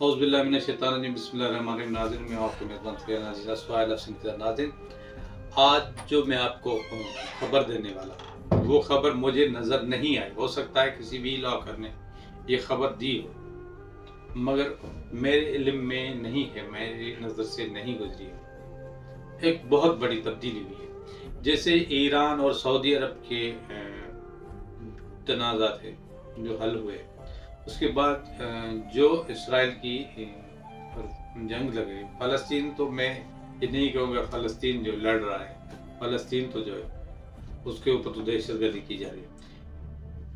औज़ुबिल्लाहि बिस्मिल्लाहिर्रहमानिर्रहीम। नाज़रीन, मैं आपको मेज़बान फ़िज़ा नाज़िर अस्वाइल अफ़सिन नाज़रीन, आज जो मैं आपको ख़बर देने वाला वो ख़बर मुझे नज़र नहीं आई। हो सकता है किसी भी लॉकर ने ये ख़बर दी हो, मगर मेरे इल्म में नहीं है, मेरी नज़र से नहीं गुजरी है। एक बहुत बड़ी तब्दीली हुई है। जैसे ईरान और सऊदी अरब के तनाज़ा थे जो हल हुए, उसके बाद जो इसराइल की जंग लगे, फ़लस्तीन तो मैं ये नहीं कहूँगा फ़लस्तीन जो लड़ रहा है, फ़लस्तीन तो जो है उसके ऊपर तो दहशतगर्दी की जा रही है।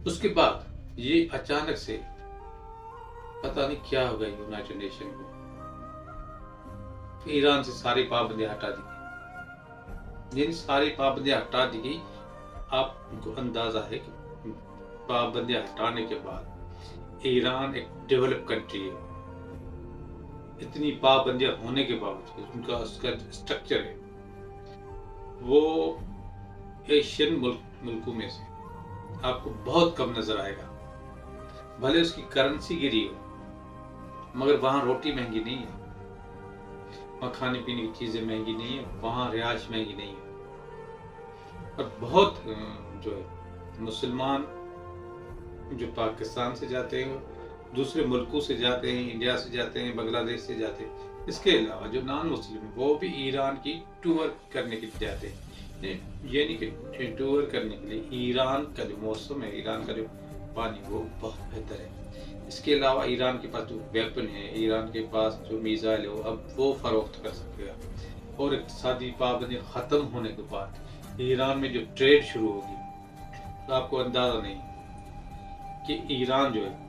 उसके बाद ये अचानक से पता नहीं क्या हो गया यूनाइटेड नेशन को, ईरान से सारी पाबंदियाँ हटा दी गई। जिन सारी पाबंदियाँ हटा दी गई, आपको अंदाज़ा है कि पाबंदियाँ हटाने के बाद ईरान एक डेवलप कंट्री है। इतनी पाबंदियां होने के बावजूद उनका उसका स्ट्रक्चर है वो एशियन मुल्कों में से आपको बहुत कम नजर आएगा। भले उसकी करेंसी गिरी हो, मगर वहाँ रोटी महंगी नहीं है, वहाँ खाने पीने की चीज़ें महंगी नहीं है, वहाँ रिहाइश महंगी नहीं है। और बहुत जो है मुसलमान जो पाकिस्तान से जाते हैं, दूसरे मुल्कों से जाते हैं, इंडिया से जाते हैं, बांग्लादेश से जाते हैं, इसके अलावा जो नॉन मुस्लिम है वो भी ईरान की टूर करने के लिए जाते हैं। ये नहीं कि टूर करने के लिए, ईरान का जो मौसम है, ईरान का जो पानी वो बहुत बेहतर है। इसके अलावा ईरान के पास जो वेपन है, ईरान के पास जो मिसाइल है, वो अब वो फरोख्त कर सकेगा। और इक़्तिसादी पाबंदी ख़त्म होने के बाद ईरान में जो ट्रेड शुरू होगी, तो आपको अंदाज़ा नहीं कि ईरान जो है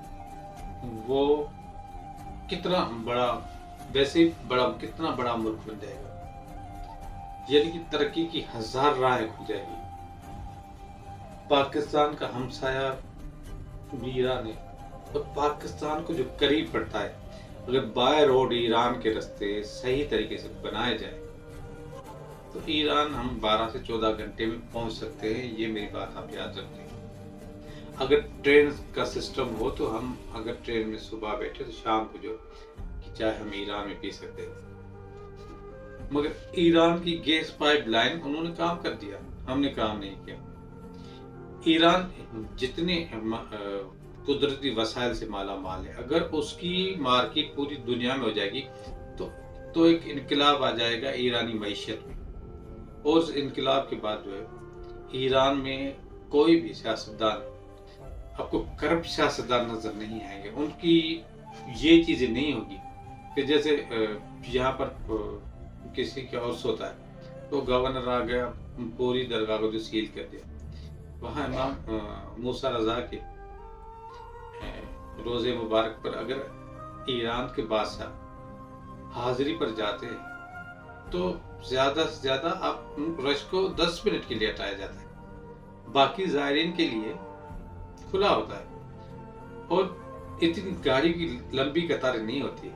वो कितना बड़ा, वैसे बड़ा कितना बड़ा मुल्क बन जाएगा। यानी कि तरक्की की हजार राहें खुल जाएगी। पाकिस्तान का हमसाया भी ईरान है, और पाकिस्तान को जो करीब पड़ता है, अगर बाय रोड ईरान के रास्ते सही तरीके से बनाए जाए तो ईरान हम 12 से 14 घंटे में पहुंच सकते हैं। ये मेरी बात आप याद रखें। अगर ट्रेन का सिस्टम हो तो हम अगर ट्रेन में सुबह बैठे तो शाम को जो कि चाय हम ईरान में पी सकते हैं। मगर ईरान की गैस पाइपलाइन उन्होंने काम कर दिया, हमने काम नहीं किया। ईरान जितने कुदरती वसाइल से माला माल है, अगर उसकी मार्केट पूरी दुनिया में हो जाएगी तो एक इनकलाब आ जाएगा ईरानी मईशत में। और उस इनकलाब के बाद जो है ईरान में कोई भी सियासतदान, आपको करप्ट सियासतदान नजर नहीं आएंगे। उनकी ये चीजें नहीं होगी कि जैसे यहाँ पर किसी का उर्स होता है तो गवर्नर आ गया, पूरी दरगाह को जो सील कर दिया। वहाँ इमाम मूसा रजा के रोज़े मुबारक पर अगर ईरान के बादशाह हाजिरी पर जाते हैं तो ज़्यादा से ज़्यादा आप रश को 10 मिनट के लिए हटाया जाता है, बाकी ज़ायरीन के लिए खुला होता है। और इतनी गाड़ी की लंबी कतारें नहीं होती,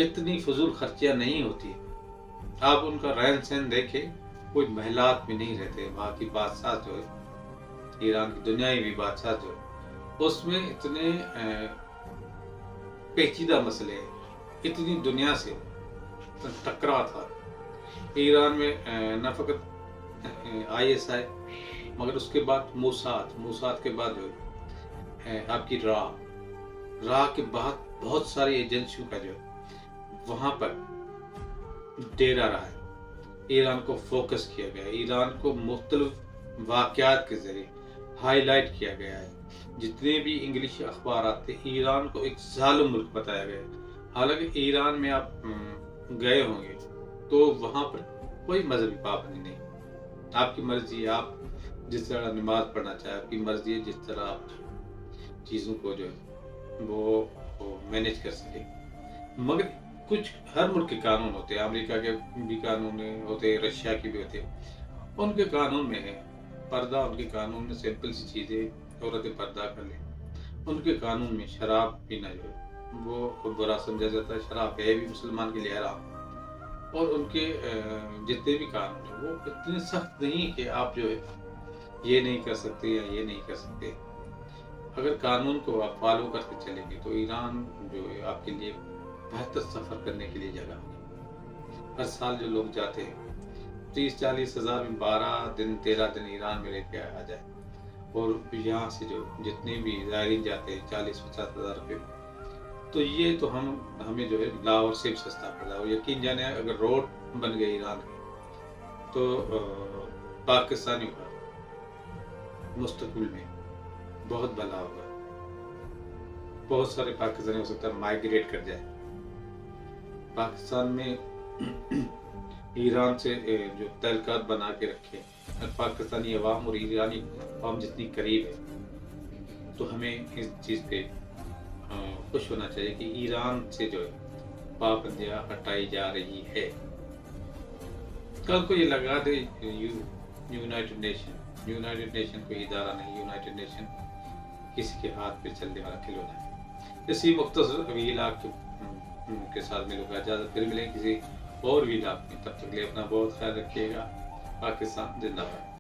इतनी फजूल खर्चियाँ नहीं होती। आप उनका रहन सहन देखें, कोई महलात में नहीं रहते। वहाँ की बादशाह जो है, ईरान की दुनियावी भी बादशाह जो है, उसमें इतने पेचीदा मसले हैं, इतनी दुनिया से टकराव था। ईरान में न फ़कत ISI, मगर उसके बाद मूसाद के बाद जो है आपकी राह के बाद बहुत सारी एजेंसियों का जो है वहाँ पर डेरा रहा है। ईरान को फोकस किया गया है, ईरान को मुख्तलिफ वाक़यात के ज़रिए हाईलाइट किया गया है। जितने भी इंग्लिश अखबार आते, ईरान को एक ज़ालिम मुल्क बताया गया है। हालांकि ईरान में आप गए होंगे तो वहाँ पर कोई मजहबी पाबंदी नहीं, आपकी मर्जी, आप जिस तरह नमाज पढ़ना चाहे आपकी मर्जी है, जिस तरह आप चीज़ों को जो है वो मैनेज कर सके। मगर कुछ हर मुल्क के कानून होते हैं, अमेरिका के भी कानून होते हैं, रशिया के भी होते हैं। उनके कानून में है पर्दा, उनके कानून में सिंपल सी चीज़ें, औरतें पर्दा कर लें। उनके कानून में शराब पीना जो है वो बुरा समझा जाता है, शराब है भी मुसलमान के लिए हराम। और उनके जितने भी कानून है वो इतने सख्त नहीं कि आप जो है ये नहीं कर सकते या ये नहीं कर सकते। अगर कानून को आप फॉलो करके चलेंगे तो ईरान جو ہے آپ کے لیے بہتر سفر کرنے کے لیے جگہ ہوگی۔ ہر سال جو لوگ جاتے ہیں 30-40 ہزار میں 12 دن 13 دن ایران میں رہ کے آ جائے، اور یہاں سے جو جتنے بھی زائرین جاتے ہیں 40-50 ہزار روپے، تو یہ تو ہمیں جو ہے لاہور سے بھی سستا پڑ رہا ہے۔ اور یقین جانے اگر روڈ بن گئے ایران میں تو پاکستانی کا مستقبل میں بہت بھلا ہوگا، بہت سارے پاکستانی ہو سکتا ہے مائگریٹ کر جائے پاکستان میں، ایران سے جو تعلقات بنا کے رکھے۔ پاکستانی عوام اور ایرانی عوام جتنی قریب ہے تو ہمیں اس چیز پہ خوش ہونا چاہیے کہ ایران سے جو ہے پابندیاں ہٹائی جا رہی ہے۔ کل کو یہ لگا دے یونائٹڈ نیشن کوئی ادارہ نہیں، یونائٹڈ نیشن کسی کے ہاتھ پہ چلنے والا کھلونا ہے۔ اسی مختصر ویلاگ کے ساتھ ملوں گا، اجازت پھر ملیں کسی اور ویلاگ میں، تب تک لیے اپنا بہت خیال رکھیے گا۔ پاکستان زندہ باد۔